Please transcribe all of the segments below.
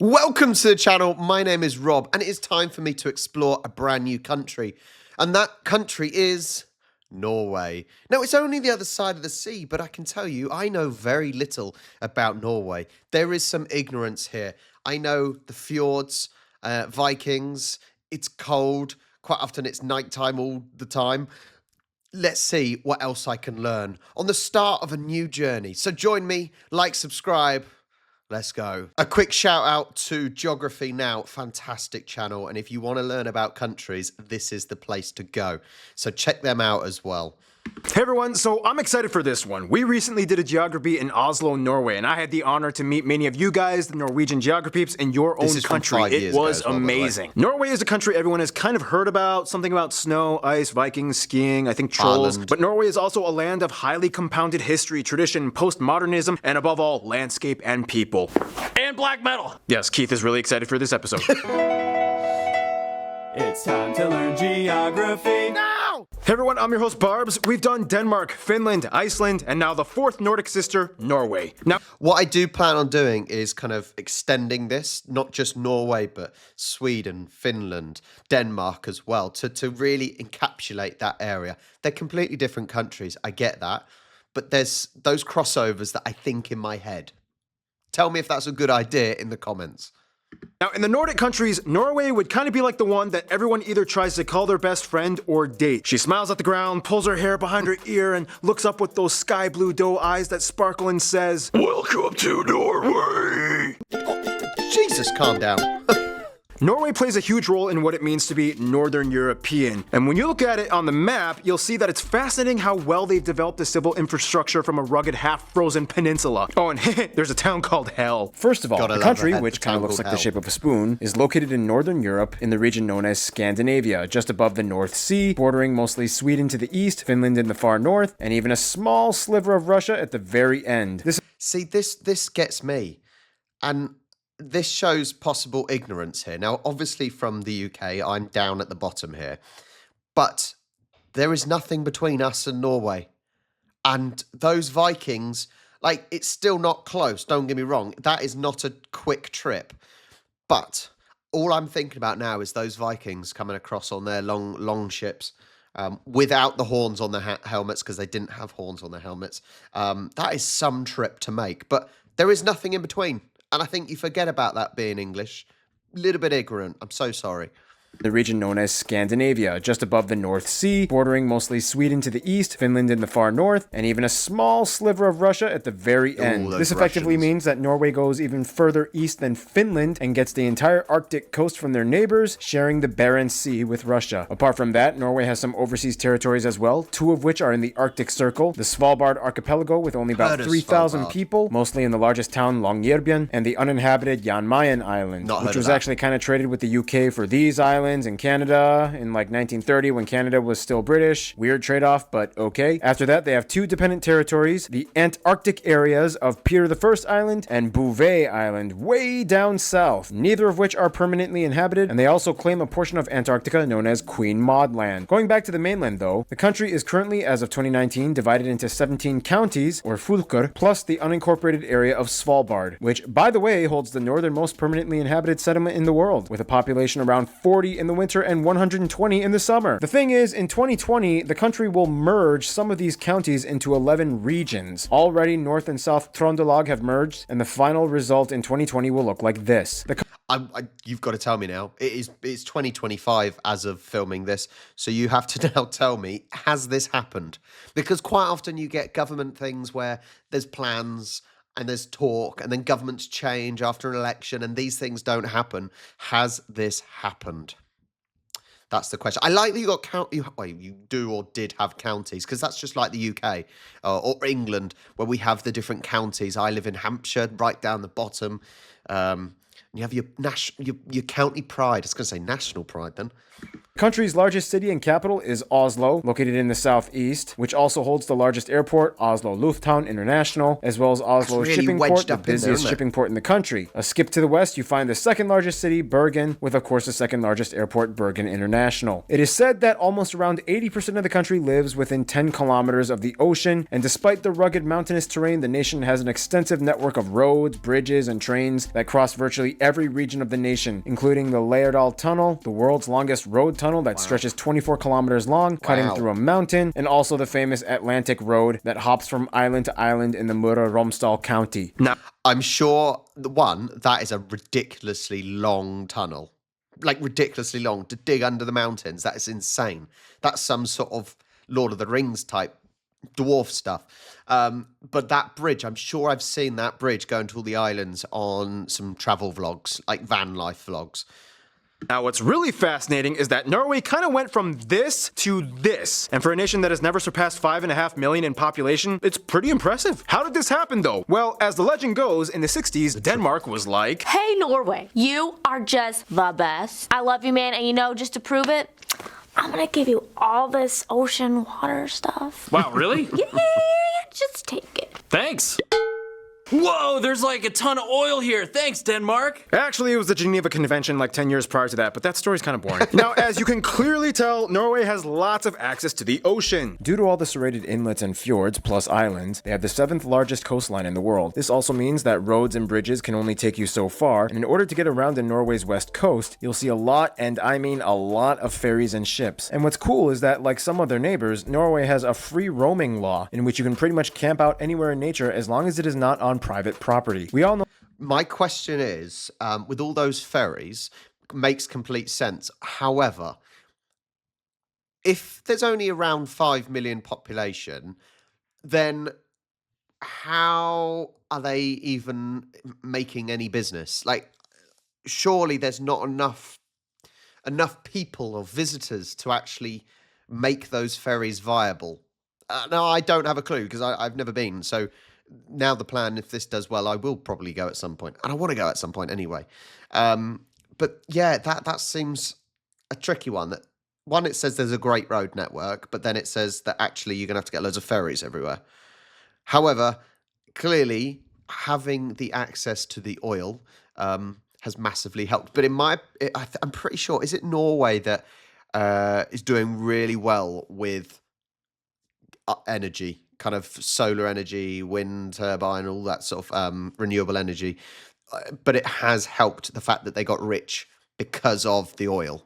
Welcome to the channel. My name is Rob, and it is time for me to explore a brand new country. And that country is Norway. Now, it's only the other side of the sea, but I can tell you, I know very little about Norway. There is some ignorance here. I know the fjords, Vikings, it's cold. Quite often it's nighttime all the time. Let's see what else I can learn on the start of a new journey. So join me, like, subscribe. Let's go. A quick shout out to Geography Now, fantastic channel. And if you want to learn about countries, this is the place to go. So check them out as well. Hey everyone, so I'm excited for this one. We recently did a geography in Oslo, Norway, and I had the honor to meet many of you guys, the Norwegian geography peeps, in your own country. It was amazing. Norway is a country everyone has kind of heard about, something about snow, ice, Vikings, skiing, I think trolls. But Norway is also a land of highly compounded history, tradition, postmodernism, and above all, landscape and people. And black metal! Yes, Keith is really excited for this episode. It's time to learn geography now! Hey everyone, I'm your host Barbs. We've done Denmark, Finland, Iceland, and now the fourth Nordic sister, Norway. Now, what I do plan on doing is kind of extending this, not just Norway, but Sweden, Finland, Denmark as well, to really encapsulate that area. They're completely different countries, I get that, but there's those crossovers that I think in my head. Tell me if that's a good idea in the comments. Now, in the Nordic countries, Norway would kind of be like the one that everyone either tries to call their best friend or date. She smiles at the ground, pulls her hair behind her ear, and looks up with those sky blue doe eyes that sparkle and says, "Welcome to Norway!" Jesus, calm down. Norway plays a huge role in what it means to be Northern European. And when you look at it on the map, you'll see that it's fascinating how well they've developed the civil infrastructure from a rugged, half-frozen peninsula. Oh, and there's a town called Hell. First of all, the country, which kind of looks like the shape of a spoon, is located in Northern Europe in the region known as Scandinavia, just above the North Sea, bordering mostly Sweden to the east, Finland in the far north, and even a small sliver of Russia at the very end. This gets me. And this shows possible ignorance here. Now, obviously from the UK, I'm down at the bottom here. But there is nothing between us and Norway. And those Vikings, like, it's still not close, don't get me wrong. That is not a quick trip. But all I'm thinking about now is those Vikings coming across on their long ships without the horns on their helmets, because they didn't have horns on their helmets. That is some trip to make. But there is nothing in between. And I think you forget about that being English. A little bit ignorant. I'm so sorry. The region known as Scandinavia, just above the North Sea, bordering mostly Sweden to the east, Finland in the far north, and even a small sliver of Russia at the very end. This effectively means that Norway goes even further east than Finland and gets the entire Arctic coast from their neighbors, sharing the Barents Sea with Russia. Apart from that, Norway has some overseas territories as well, two of which are in the Arctic Circle, the Svalbard archipelago with only about 3,000 people, mostly in the largest town Longyearbyen, and the uninhabited Jan Mayen Island, which was actually kind of traded with the UK for these islands in Canada in like 1930 when Canada was still British. Weird trade-off, but okay. After that, they have two dependent territories, the Antarctic areas of Peter I Island and Bouvet Island, way down south, neither of which are permanently inhabited, and they also claim a portion of Antarctica known as Queen Maud Land. Going back to the mainland though, the country is currently, as of 2019, divided into 17 counties, or fylker, plus the unincorporated area of Svalbard, which, by the way, holds the northernmost permanently inhabited settlement in the world, with a population around 40 in the winter and 120 in the summer. The thing is, in 2020, the country will merge some of these counties into 11 regions. Already, North and South Trondelag have merged, and the final result in 2020 will look like this. You've got to tell me now. It's 2025 as of filming this, so you have to now tell me, has this happened? Because quite often you get government things where there's plans and there's talk, and then governments change after an election, and these things don't happen. Has this happened? That's the question. I like that you got you do or did have counties, because that's just like the UK or England, where we have the different counties. I live in Hampshire, right down the bottom. You have your county pride. I was going to say national pride then. Country's largest city and capital is Oslo, located in the southeast, which also holds the largest airport, Oslo Lufthavn International, as well as Oslo's really shipping port, wedged the up in there, busiest isn't it? shipping port in the country. A skip to the west, you find the second largest city, Bergen, with of course the second largest airport, Bergen International. It is said that almost around 80% of the country lives within 10 kilometers of the ocean, and despite the rugged mountainous terrain, the nation has an extensive network of roads, bridges, and trains that cross virtually every region of the nation, including the Lærdal Tunnel, the world's longest road tunnel that stretches 24 kilometers long, cutting through a mountain, and also the famous Atlantic Road that hops from island to island in the Møre og Romsdal County. Now, I'm sure, that is a ridiculously long tunnel. Like, ridiculously long to dig under the mountains. That is insane. That's some sort of Lord of the Rings type dwarf stuff. But that bridge, I'm sure I've seen that bridge going to all the islands on some travel vlogs, like van life vlogs. Now, what's really fascinating is that Norway kind of went from this to this. And for a nation that has never surpassed 5.5 million in population, it's pretty impressive. How did this happen, though? Well, as the legend goes, in the 60s, Denmark was like, "Hey, Norway, you are just the best. I love you, man, and you know, just to prove it, I'm gonna give you all this ocean water stuff." Wow, really? Yeah, just take it. Thanks. Whoa, there's like a ton of oil here. Thanks, Denmark. Actually, it was the Geneva Convention like 10 years prior to that, but that story's kind of boring. Now, as you can clearly tell, Norway has lots of access to the ocean. Due to all the serrated inlets and fjords, plus islands, they have the 7th largest coastline in the world. This also means that roads and bridges can only take you so far, and in order to get around in Norway's west coast, you'll see a lot, and I mean a lot, of ferries and ships. And what's cool is that, like some of their neighbors, Norway has a free roaming law, in which you can pretty much camp out anywhere in nature as long as it is not on private property. We all know. My question is, with all those ferries, makes complete sense. However, if there's only around 5 million population, then how are they even making any business? Like, surely there's not enough people or visitors to actually make those ferries viable. No, I don't have a clue because I've never been. So now the plan, if this does well, I will probably go at some point. And I want to go at some point anyway. But yeah, that seems a tricky one. That one, it says there's a great road network, but then it says that actually you're going to have to get loads of ferries everywhere. However, clearly having the access to the oil has massively helped. But I'm pretty sure, is it Norway that is doing really well with energy, kind of solar energy, wind turbine, all that sort of renewable energy. But it has helped the fact that they got rich because of the oil.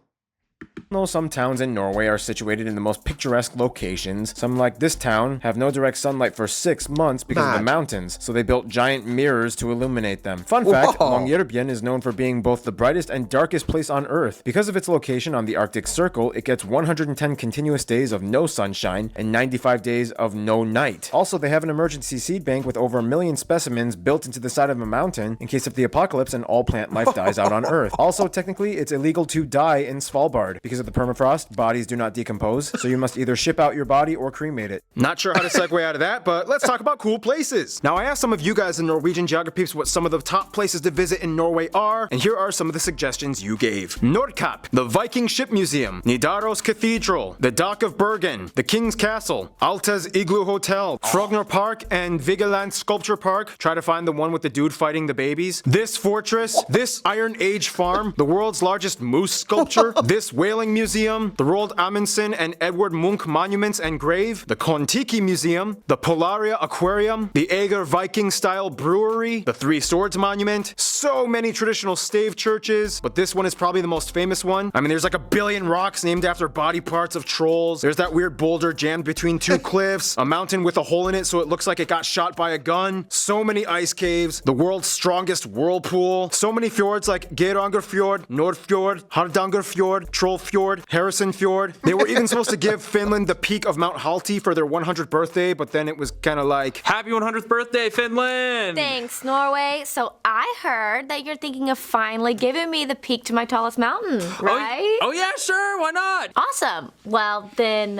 Though some towns in Norway are situated in the most picturesque locations, some like this town have no direct sunlight for 6 months because of the mountains, so they built giant mirrors to illuminate them. Fun fact, Longyearbyen is known for being both the brightest and darkest place on Earth. Because of its location on the Arctic Circle, it gets 110 continuous days of no sunshine and 95 days of no night. Also, they have an emergency seed bank with over 1 million specimens built into the side of a mountain in case of the apocalypse and all plant life dies out on Earth. Also, technically, it's illegal to die in Svalbard. Because of the permafrost, bodies do not decompose, so you must either ship out your body or cremate it. Not sure how to segue out of that, but let's talk about cool places. Now, I asked some of you guys in Norwegian geographies what some of the top places to visit in Norway are, and here are some of the suggestions you gave. Nordkapp, the Viking Ship Museum, Nidaros Cathedral, the Dock of Bergen, the King's Castle, Alta's Igloo Hotel, Frogner Park, and Vigeland Sculpture Park. Try to find the one with the dude fighting the babies. This fortress, this Iron Age farm, the world's largest moose sculpture, this whaling museum, the Roald Amundsen and Edward Munch monuments and grave, the Kon-Tiki Museum, the Polaria Aquarium, the Ager Viking-style brewery, the Three Swords Monument, so many traditional stave churches, but this one is probably the most famous one. I mean, there's like 1 billion rocks named after body parts of trolls. There's that weird boulder jammed between 2 cliffs, a mountain with a hole in it so it looks like it got shot by a gun, so many ice caves, the world's strongest whirlpool, so many fjords like Geirangerfjord, Nordfjord, Hardangerfjord, Trollfjord, Harrison Fjord. They were even supposed to give Finland the peak of Mount Halti for their 100th birthday, but then it was kind of like, Happy 100th birthday, Finland! Thanks, Norway. So I heard that you're thinking of finally giving me the peak to my tallest mountain, right? Oh yeah, sure, why not? Awesome. Well, then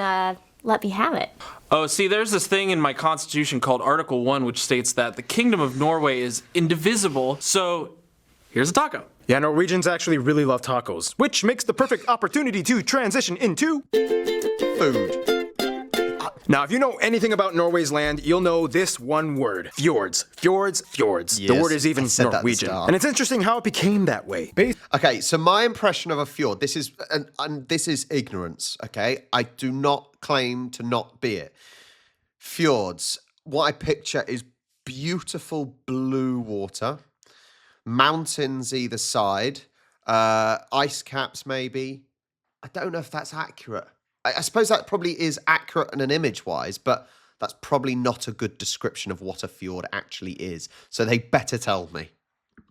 let me have it. Oh, see, there's this thing in my constitution called Article 1, which states that the Kingdom of Norway is indivisible, so Here's a taco. Yeah, Norwegians actually really love tacos, which makes the perfect opportunity to transition into Food. Now, if you know anything about Norway's land, you'll know this one word. Fjords. Fjords, fjords. The Yes, word is even I said that at the Norwegian. start. And it's interesting how it became that way. Okay, so my impression of a fjord, this is and this is ignorance, okay? I do not claim to not be it. Fjords, what I picture is beautiful blue water, mountains either side, ice caps maybe. I don't know if that's accurate. I suppose that probably is accurate in an image-wise, but that's probably not a good description of what a fjord actually is. So they better tell me.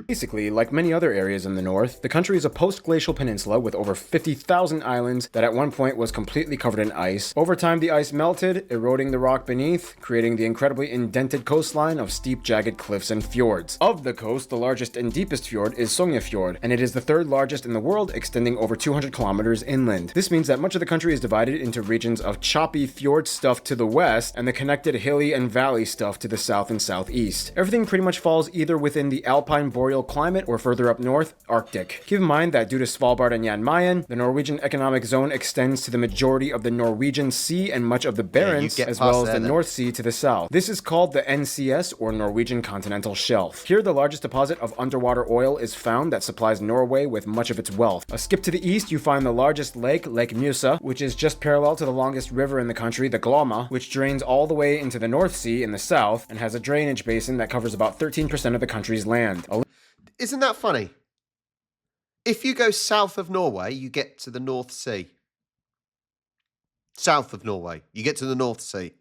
Basically, like many other areas in the north, the country is a post-glacial peninsula with over 50,000 islands that at one point was completely covered in ice. Over time, the ice melted, eroding the rock beneath, creating the incredibly indented coastline of steep, jagged cliffs and fjords. Of the coast, the largest and deepest fjord is Sognefjord, and it is the third largest in the world, extending over 200 kilometers inland. This means that much of the country is divided into regions of choppy fjord stuff to the west, and the connected hilly and valley stuff to the south and southeast. Everything pretty much falls either within the alpine boreal climate or further up north, Arctic. Keep in mind that due to Svalbard and Jan Mayen, the Norwegian economic zone extends to the majority of the Norwegian Sea and much of the Barents, as well as the North Sea to the south. This is called the NCS, or Norwegian Continental Shelf. Here, the largest deposit of underwater oil is found that supplies Norway with much of its wealth. A skip to the east, you find the largest lake, Lake Mjøsa, which is just parallel to the longest river in the country, the Glomma, which drains all the way into the North Sea in the south and has a drainage basin that covers about 13% of the country's land. Isn't that funny? If you go south of Norway, you get to the North Sea. South of Norway, you get to the North Sea.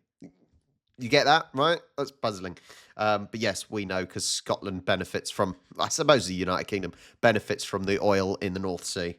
You get that, right? That's puzzling. But yes, we know because Scotland benefits from, I suppose the United Kingdom benefits from the oil in the North Sea.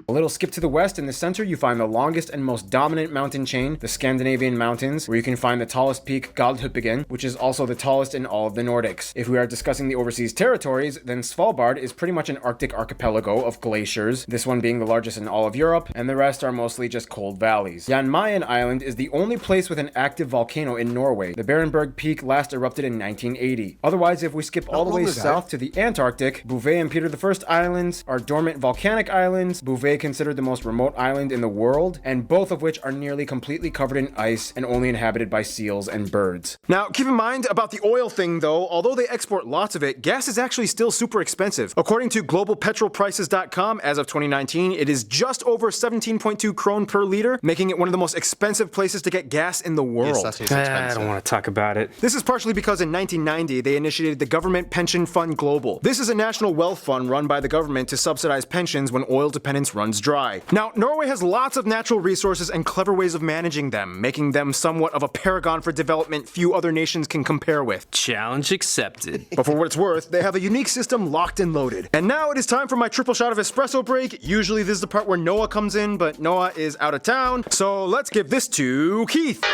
A little skip to the west, in the center you find the longest and most dominant mountain chain, the Scandinavian Mountains, where you can find the tallest peak, Galdhøpiggen, which is also the tallest in all of the Nordics. If we are discussing the overseas territories, then Svalbard is pretty much an Arctic archipelago of glaciers, this one being the largest in all of Europe, and the rest are mostly just cold valleys. Jan Mayen Island is the only place with an active volcano in Norway. The Berenberg Peak last erupted in 1980. Otherwise, if we skip all the way south to the Antarctic, Bouvet and Peter I Islands are dormant volcanic islands, Bouvet considered the most remote island in the world, and both of which are nearly completely covered in ice and only inhabited by seals and birds. Now, keep in mind about the oil thing though, although they export lots of it, gas is actually still super expensive. According to globalpetrolprices.com, as of 2019, it is just over 17.2 krone per liter, making it one of the most expensive places to get gas in the world. Yes, that is expensive. I don't want to talk about it. This is partially because in 1990, they initiated the Government Pension Fund Global. This is a national wealth fund run by the government to subsidize pensions when oil dependence runs dry. Now, Norway has lots of natural resources and clever ways of managing them, making them somewhat of a paragon for development few other nations can compare with. Challenge accepted. But for what it's worth, they have a unique system locked and loaded. And now it is time for my triple shot of espresso break. Usually this is the part where Noah comes in, but Noah is out of town, so let's give this to Keith.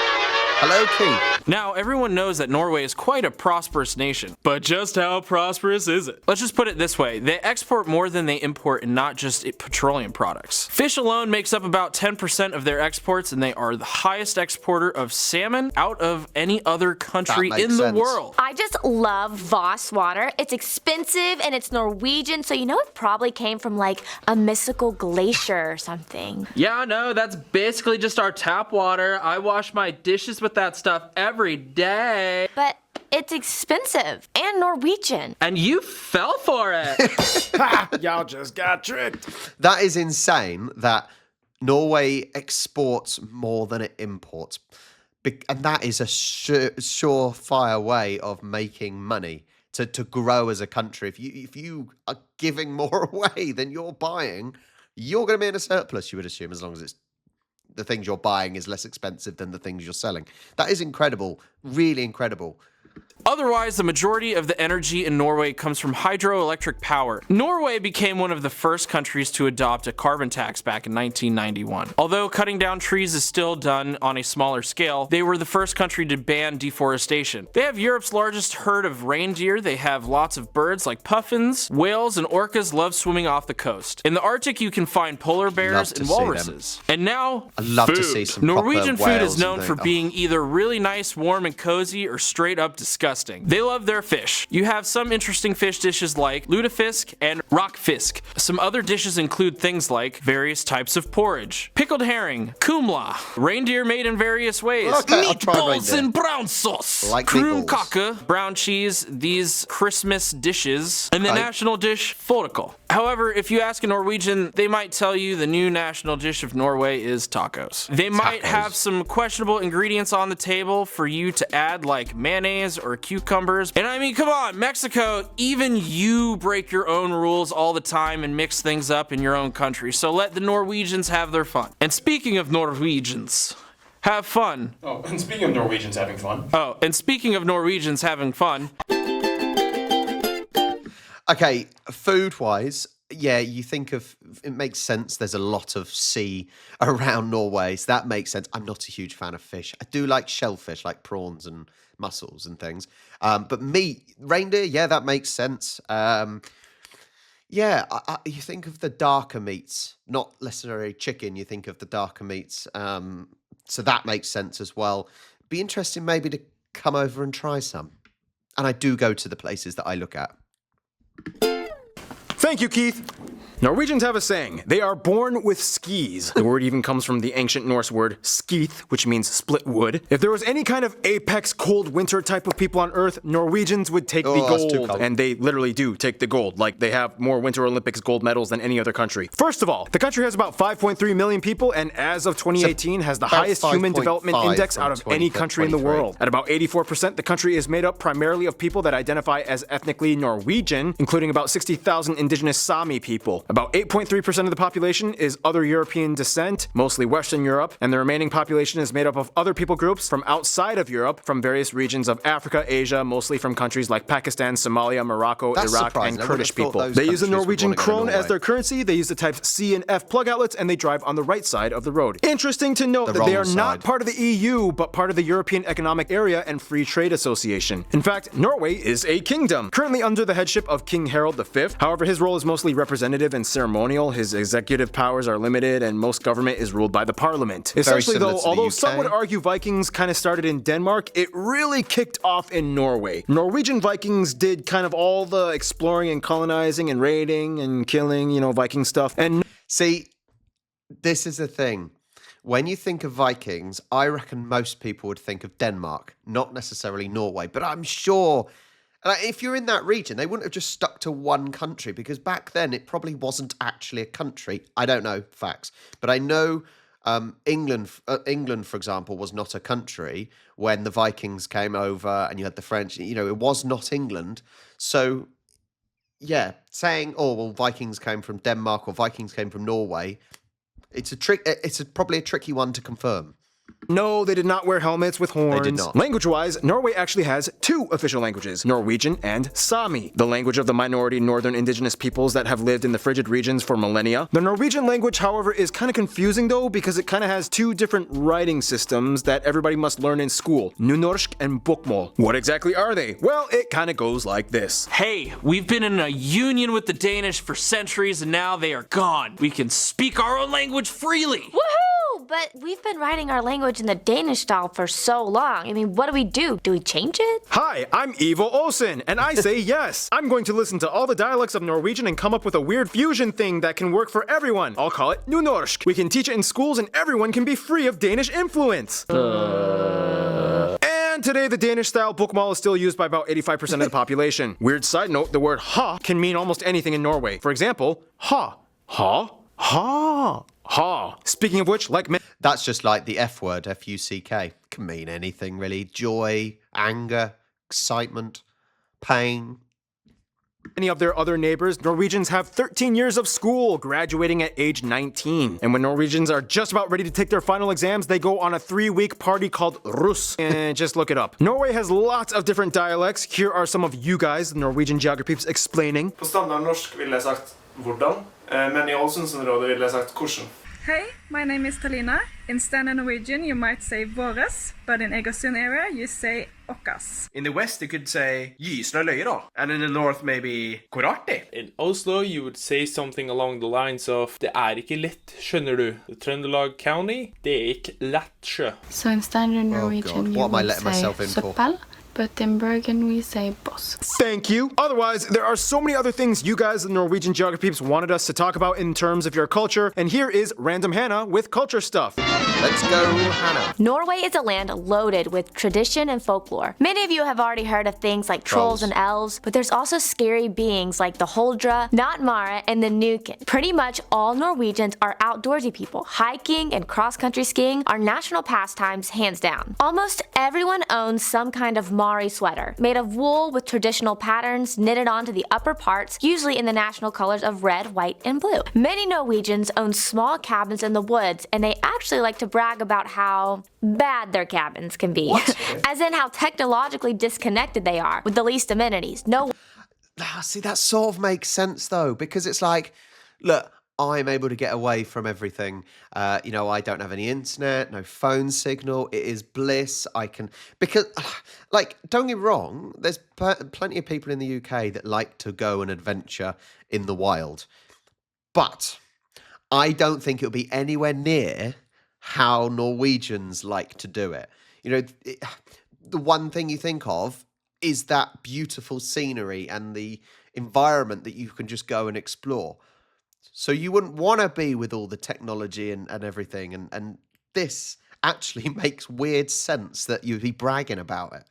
Hello, Keith. Now, everyone knows that Norway is quite a prosperous nation. But just how prosperous is it? Let's just put it this way. They export more than they import, and not just petroleum products. Fish alone makes up about 10% of their exports, and they are the highest exporter of salmon out of any other country in the world. I just love Voss water. It's expensive and it's Norwegian, so you know it probably came from like a mystical glacier or something. Yeah, no, that's basically just our tap water. I wash my dishes with that stuff every day. But it's expensive and Norwegian. And you fell for it. Ha! Y'all just got tricked. That is insane that Norway exports more than it imports. And that is a surefire way of making money to grow as a country. If you are giving more away than you're buying, you're going to be in a surplus, you would assume, as long as it's the things you're buying is less expensive than the things you're selling. That is incredible. Really incredible. Otherwise, the majority of the energy in Norway comes from hydroelectric power. Norway became one of the first countries to adopt a carbon tax back in 1991. Although cutting down trees is still done on a smaller scale, they were the first country to ban deforestation. They have Europe's largest herd of reindeer, they have lots of birds like puffins, whales, and orcas love swimming off the coast. In the Arctic, you can find polar bears and walruses. And now, I'd love food. to see some Norwegian proper food is whales known and for things. being either really nice, warm, and cozy, or straight up disgusting. disgusting. They love their fish. You have some interesting fish dishes like lutefisk and rockfisk. Some other dishes include things like various types of porridge, pickled herring, kumla, reindeer made in various ways, Okay, I'll try meatballs reindeer. and brown sauce, Like kruumkake, brown cheese, these Christmas dishes, and the national dish fårikål. However, if you ask a Norwegian, they might tell you the new national dish of Norway is tacos. They might have some questionable ingredients on the table for you to add, like mayonnaise or cucumbers. And I mean, come on, Mexico, even you break your own rules all the time and mix things up in your own country. So let the Norwegians have their fun. And speaking of Norwegians, have fun. Oh, and speaking of Norwegians having fun. Oh, and speaking of Norwegians having fun. Okay, food-wise, yeah, you think of, it makes sense. There's a lot of sea around Norway, so that makes sense. I'm not a huge fan of fish. I do like shellfish, like prawns and mussels and things. But meat, reindeer, yeah, that makes sense. Yeah, you think of the darker meats, not necessarily chicken, you think of the darker meats. So that makes sense as well. Be interesting maybe to come over and try some. And I do go to the places that I look at. Thank you, Keith. Norwegians have a saying, they are born with skis. The word even comes from the ancient Norse word skeith, which means split wood. If there was any kind of apex cold winter type of people on Earth, Norwegians would take the that's too gold. cold. And they literally do take the gold. Like, they have more Winter Olympics gold medals than any other country. First of all, the country has about 5.3 million people, and as of 2018 has the about highest human 5.5 development index out of from any country in the 2023. world. At about 84%, the country is made up primarily of people that identify as ethnically Norwegian, including about 60,000 indigenous Sami people. About 8.3% of the population is other European descent, mostly Western Europe, and the remaining population is made up of other people groups from outside of Europe, from various regions of Africa, Asia, mostly from countries like Pakistan, Somalia, Morocco, That's Iraq, surprising. and I wouldn't Kurdish have thought people. those They use the countries would Norwegian wanna go to krone as Norway. their currency, they use the types C and F plug outlets, and they drive on the right side of the road. Interesting to note that they are wrong not side. part of the EU, but part of the European Economic Area and Free Trade Association. In fact, Norway is a kingdom, currently under the headship of King Harald V. However, his role is mostly representative and ceremonial. His executive powers are limited, and most government is ruled by the parliament. Essentially, similar though, to the although UK. some would argue Vikings kind of started in Denmark, it really kicked off in Norway. Norwegian Vikings did kind of all the exploring and colonizing and raiding and killing, Viking stuff. And See, this is the thing. When you think of Vikings, I reckon most people would think of Denmark, not necessarily Norway. But I'm sure, if you're in that region, they wouldn't have just stuck to one country, because back then it probably wasn't actually a country. I don't know facts, but I know England, for example, was not a country when the Vikings came over, and you had the French. It was not England. So, yeah, saying, "Oh, well, Vikings came from Denmark" or "Vikings came from Norway," it's a trick. It's probably a tricky one to confirm. no, they did not wear helmets with horns. did not. Language-wise, Norway actually has two official languages, Norwegian and Sami, the language of the minority northern indigenous peoples that have lived in the frigid regions for millennia. The Norwegian language, however, is kind of confusing though, because it kind of has two different writing systems that everybody must learn in school, Nynorsk and Bokmål. What exactly are they? Well, it kind of goes like this. Hey, we've been in a union with the Danish for centuries and now they are gone. We can speak our own language freely. Woohoo! But we've been writing our language in the Danish style for so long. I mean, what do? Do we change it? Hi, I'm Ivo Olsen, and I say yes. I'm going to listen to all the dialects of Norwegian and come up with a weird fusion thing that can work for everyone. I'll call it Nynorsk. We can teach it in schools and everyone can be free of Danish influence. And today, the Danish-style bokmål is still used by about 85% of the population. Weird side note, the word ha can mean almost anything in Norway. For example, ha. Ha. Ha. Ha. Speaking of which, like That's just like the F word, F-U-C-K. Can mean anything really. Joy, anger, excitement, pain. many of their other neighbors, Norwegians have 13 years of school, graduating at age 19. And when Norwegians are just about ready to take their final exams, they go on a 3-week party called Russ. And just look it up. Norway has lots of different dialects. Here are some of you guys, the Norwegian geographers, explaining. På standardnorsk ville jeg sagt hvordan, men i Ålesundsområdet ville jeg sagt hvordan. Hey, my name is Talina. In standard Norwegian, you might say våres, but in Egersund area, you say okkas. In the west, you could say gysla løyer, and in the north, maybe hvor artig. In Oslo, you would say something along the lines of det ikke lett, skjønner du. The Trøndelag County, det ikke lett sjø. So in standard Norwegian, God, you what am I would letting say myself in for? søppel, but in Bergen we say boss. Thank you. Otherwise, there are so many other things you guys, the Norwegian geography peeps, wanted us to talk about in terms of your culture, and here is Random Hannah with culture stuff. Let's go, Hannah. Norway is a land loaded with tradition and folklore. Many of you have already heard of things like trolls and elves, but there's also scary beings like the Huldra, Nattmara, and the Nuken. Pretty much all Norwegians are outdoorsy people. Hiking and cross-country skiing are national pastimes hands down. Almost everyone owns some kind of Mari sweater, made of wool with traditional patterns knitted onto the upper parts, usually in the national colors of red, white, and blue. Many Norwegians own small cabins in the woods, and they actually like to brag about how bad their cabins can be. As in how technologically disconnected they are, with the least amenities. See, that sort of makes sense though, because it's like, look, I'm able to get away from everything. You know, I don't have any internet, no phone signal. It is bliss. I can, because, like, don't get me wrong, there's plenty of people in the UK that like to go and adventure in the wild. But I don't think it'll be anywhere near how Norwegians like to do it. You know, the one thing you think of is that beautiful scenery and the environment that you can just go and explore. So you wouldn't want to be with all the technology and everything. And this actually makes weird sense that you'd be bragging about it.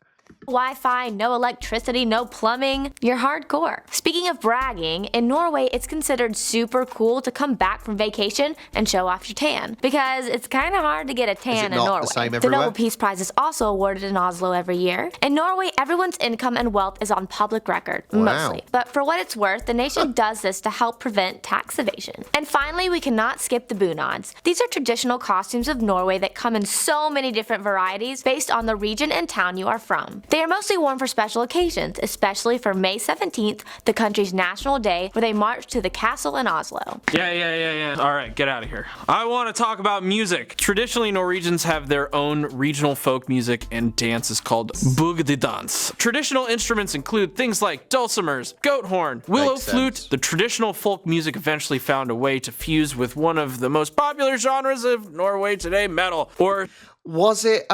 Wi-Fi, no electricity, no plumbing. You're hardcore. Speaking of bragging, in Norway it's considered super cool to come back from vacation and show off your tan, because it's kind of hard to get a tan in Norway. The Nobel Peace Prize is also awarded in Oslo every year. In Norway, everyone's income and wealth is on public record, mostly. But for what it's worth, the nation does this to help prevent tax evasion. And finally, we cannot skip the bunads. These are traditional costumes of Norway that come in so many different varieties based on the region and town you are from. They are mostly worn for special occasions, especially for May 17th, the country's national day, where they march to the castle in Oslo. Yeah. All right, get out of here. I want to talk about music. Traditionally, Norwegians have their own regional folk music and dances called bugdedans. Traditional instruments include things like dulcimers, goat horn, willow flute. The traditional folk music eventually found a way to fuse with one of the most popular genres of Norway today, metal. Or was it,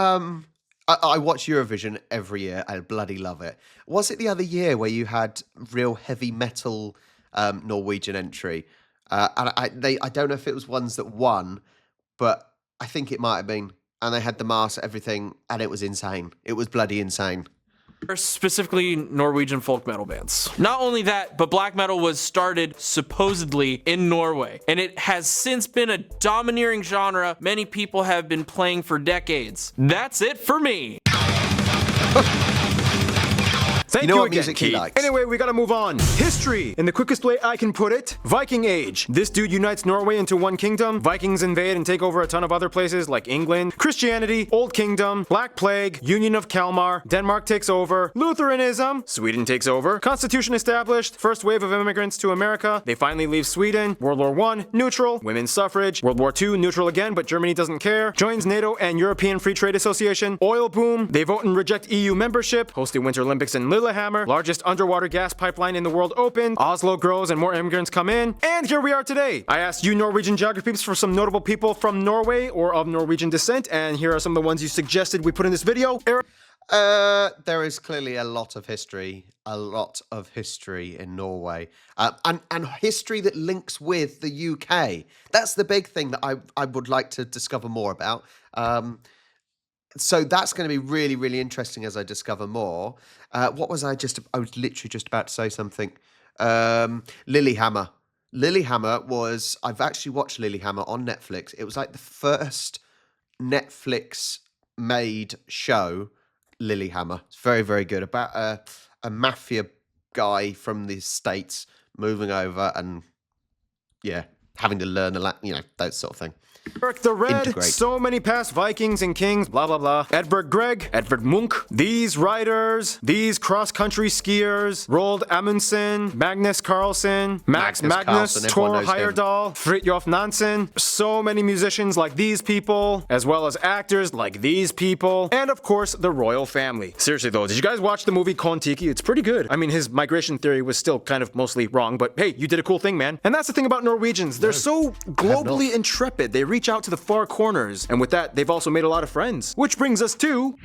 I watch Eurovision every year. I bloody love it. Was it the other year where you had real heavy metal Norwegian entry? And I don't know if it was ones that won, but I think it might have been. And they had the mask, everything, and it was insane. It was bloody insane. Specifically Norwegian folk metal bands. Not only that, but black metal was started supposedly in Norway, and it has since been a domineering genre many people have been playing for decades. That's it for me. Thank you again, Keith. Anyway, we gotta move on. History. In the quickest way I can put it, Viking Age. This dude unites Norway into one kingdom. Vikings invade and take over a ton of other places like England. Christianity, Old Kingdom, Black Plague, Union of Kalmar, Denmark takes over, Lutheranism, Sweden takes over, Constitution established, first wave of immigrants to America, they finally leave Sweden, World War I, neutral, women's suffrage, World War II, neutral again, but Germany doesn't care, joins NATO and European Free Trade Association, oil boom, they vote and reject EU membership, host the Winter Olympics in Lillehammer, largest underwater gas pipeline in the world opened, Oslo grows and more immigrants come in, and here we are today. I asked you Norwegian geography peeps for some notable people from Norway or of Norwegian descent, and here are some of the ones you suggested we put in this video. There is clearly a lot of history in Norway, and history that links with the UK. That's the big thing that I would like to discover more about. So that's going to be really, really interesting as I discover more. What was I literally just about to say something. Lilyhammer. Lilyhammer was, I've actually watched Lilyhammer on Netflix. It was like the first Netflix made show, Lilyhammer. It's very, very good. About a mafia guy from the States moving over and, yeah, having to learn that sort of thing. Eric the Red, so many past Vikings and kings, blah, blah, blah. Edvard Grieg, Edvard Munch, these riders, these cross-country skiers, Roald Amundsen, Magnus Carlsen, Magnus, Thor Heyerdahl, Fridtjof Nansen, so many musicians like these people, as well as actors like these people, and of course, the royal family. Seriously though, did you guys watch the movie Kon-Tiki? It's pretty good. I mean, his migration theory was still kind of mostly wrong, but hey, you did a cool thing, man. And that's the thing about Norwegians. They're so globally intrepid. They reach out to the far corners, and with that, they've also made a lot of friends. Which brings us to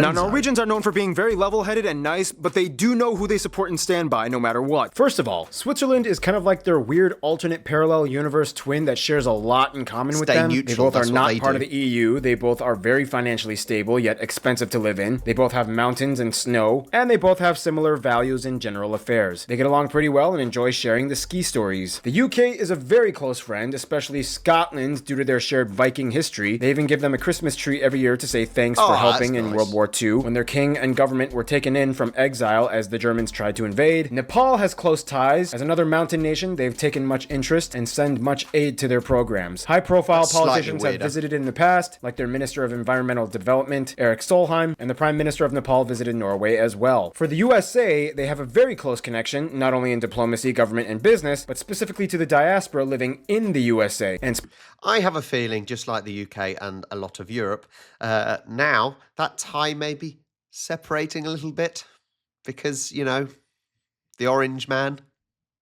Now, Norwegians are known for being very level-headed and nice, but they do know who they support and stand by no matter what. First of all, Switzerland is kind of like their weird alternate parallel universe twin that shares a lot in common with them. They both are not part of the EU. They both are very financially stable, yet expensive to live in. They both have mountains and snow, and they both have similar values in general affairs. They get along pretty well and enjoy sharing the ski stories. The UK is a very close friend, especially Scotland, due to their shared Viking history. They even give them a Christmas tree every year to say thanks for helping in World War II when their king and government were taken in from exile as the Germans tried to invade. Nepal has close ties. As another mountain nation, they've taken much interest and send much aid to their programs. High-profile politicians have visited in the past, like their Minister of Environmental Development, Erik Solheim, and the Prime Minister of Nepal visited Norway as well. For the USA, they have a very close connection, not only in diplomacy, government, and business, but specifically to the diaspora living in the USA. And I have a feeling, just like the UK and a lot of Europe, now that tie may be separating a little bit because, you know, the orange man.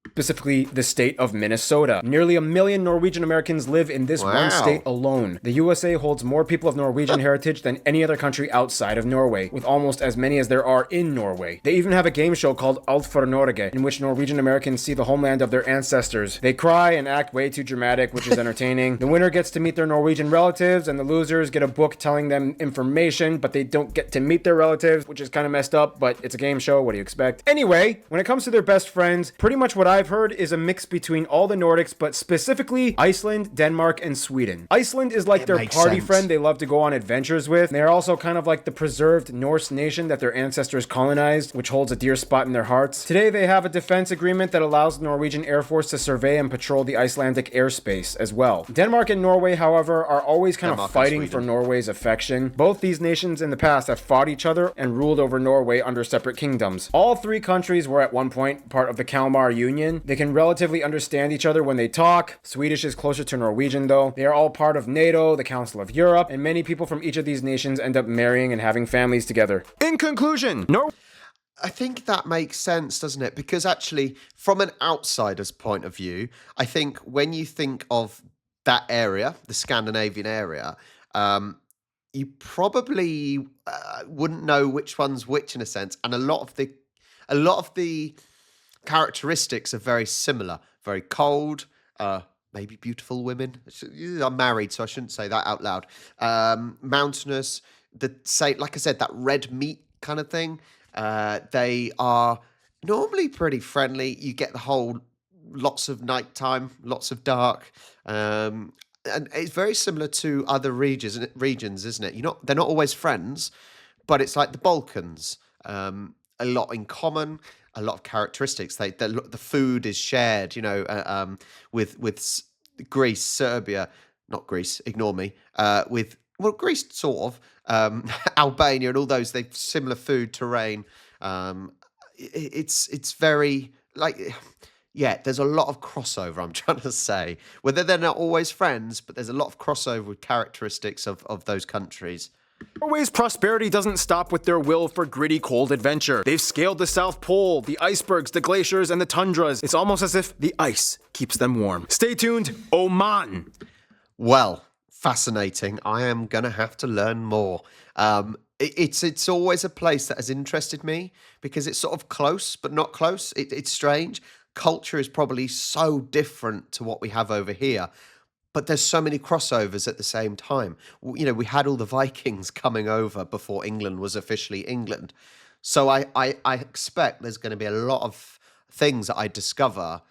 Specifically the state of Minnesota. Nearly 1 million Norwegian Americans live in this one state alone. The USA holds more people of Norwegian heritage than any other country outside of Norway, with almost as many as there are in Norway. They even have a game show called Alt for Norge, in which Norwegian Americans see the homeland of their ancestors. They cry and act way too dramatic, which is entertaining. The winner gets to meet their Norwegian relatives, and the losers get a book telling them information, but they don't get to meet their relatives, which is kind of messed up, but it's a game show, what do you expect? Anyway, when it comes to their best friends, pretty much what I've heard is a mix between all the Nordics, but specifically Iceland, Denmark, and Sweden. Iceland is like their party friend they love to go on adventures with. They are also kind of like the preserved Norse nation that their ancestors colonized, which holds a dear spot in their hearts. Today they have a defense agreement that allows the Norwegian Air Force to survey and patrol the Icelandic airspace as well. Denmark and Norway, however, are always kind of fighting for Norway's affection. Both these nations in the past have fought each other and ruled over Norway under separate kingdoms. All three countries were at one point part of the Kalmar Union. They can relatively understand each other when they talk. Swedish is closer to Norwegian though. They are all part of NATO, the Council of Europe, and many people from each of these nations end up marrying and having families together. In conclusion, I think that makes sense, doesn't it? Because actually, from an outsider's point of view, I think when you think of that area, the Scandinavian area, you probably wouldn't know which one's which in a sense, and a lot of the characteristics are very similar. Very cold, maybe beautiful women. I'm married, so I shouldn't say that out loud. Mountainous, like I said, that red meat kind of thing. They are normally pretty friendly. You get the whole lots of nighttime, lots of dark. And it's very similar to other regions, isn't it? They're not always friends, but it's like the Balkans. A lot in common. A lot of characteristics. The food is shared, with Greece, Serbia, not Greece, ignore me. Greece sort of, Albania and all those. They've similar food, terrain. It's very there's a lot of crossover. I'm trying to say whether they're not always friends, but there's a lot of crossover with characteristics of those countries. Norway's prosperity doesn't stop with their will for gritty, cold adventure. They've scaled the South Pole, the icebergs, the glaciers, and the tundras. It's almost as if the ice keeps them warm. Stay tuned, Oman! Well, fascinating. I am going to have to learn more. It's always a place that has interested me because it's sort of close, but not close. It's strange. Culture is probably so different to what we have over here. But there's so many crossovers at the same time. We had all the Vikings coming over before England was officially England. So I expect there's going to be a lot of things that I discover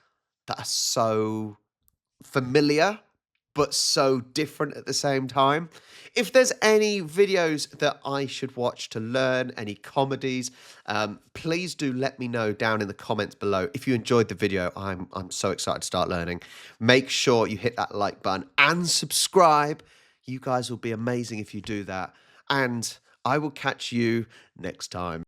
that are so familiar, but so different at the same time. If there's any videos that I should watch to learn, any comedies, please do let me know down in the comments below. If you enjoyed the video, I'm so excited to start learning. Make sure you hit that like button and subscribe. You guys will be amazing if you do that. And I will catch you next time.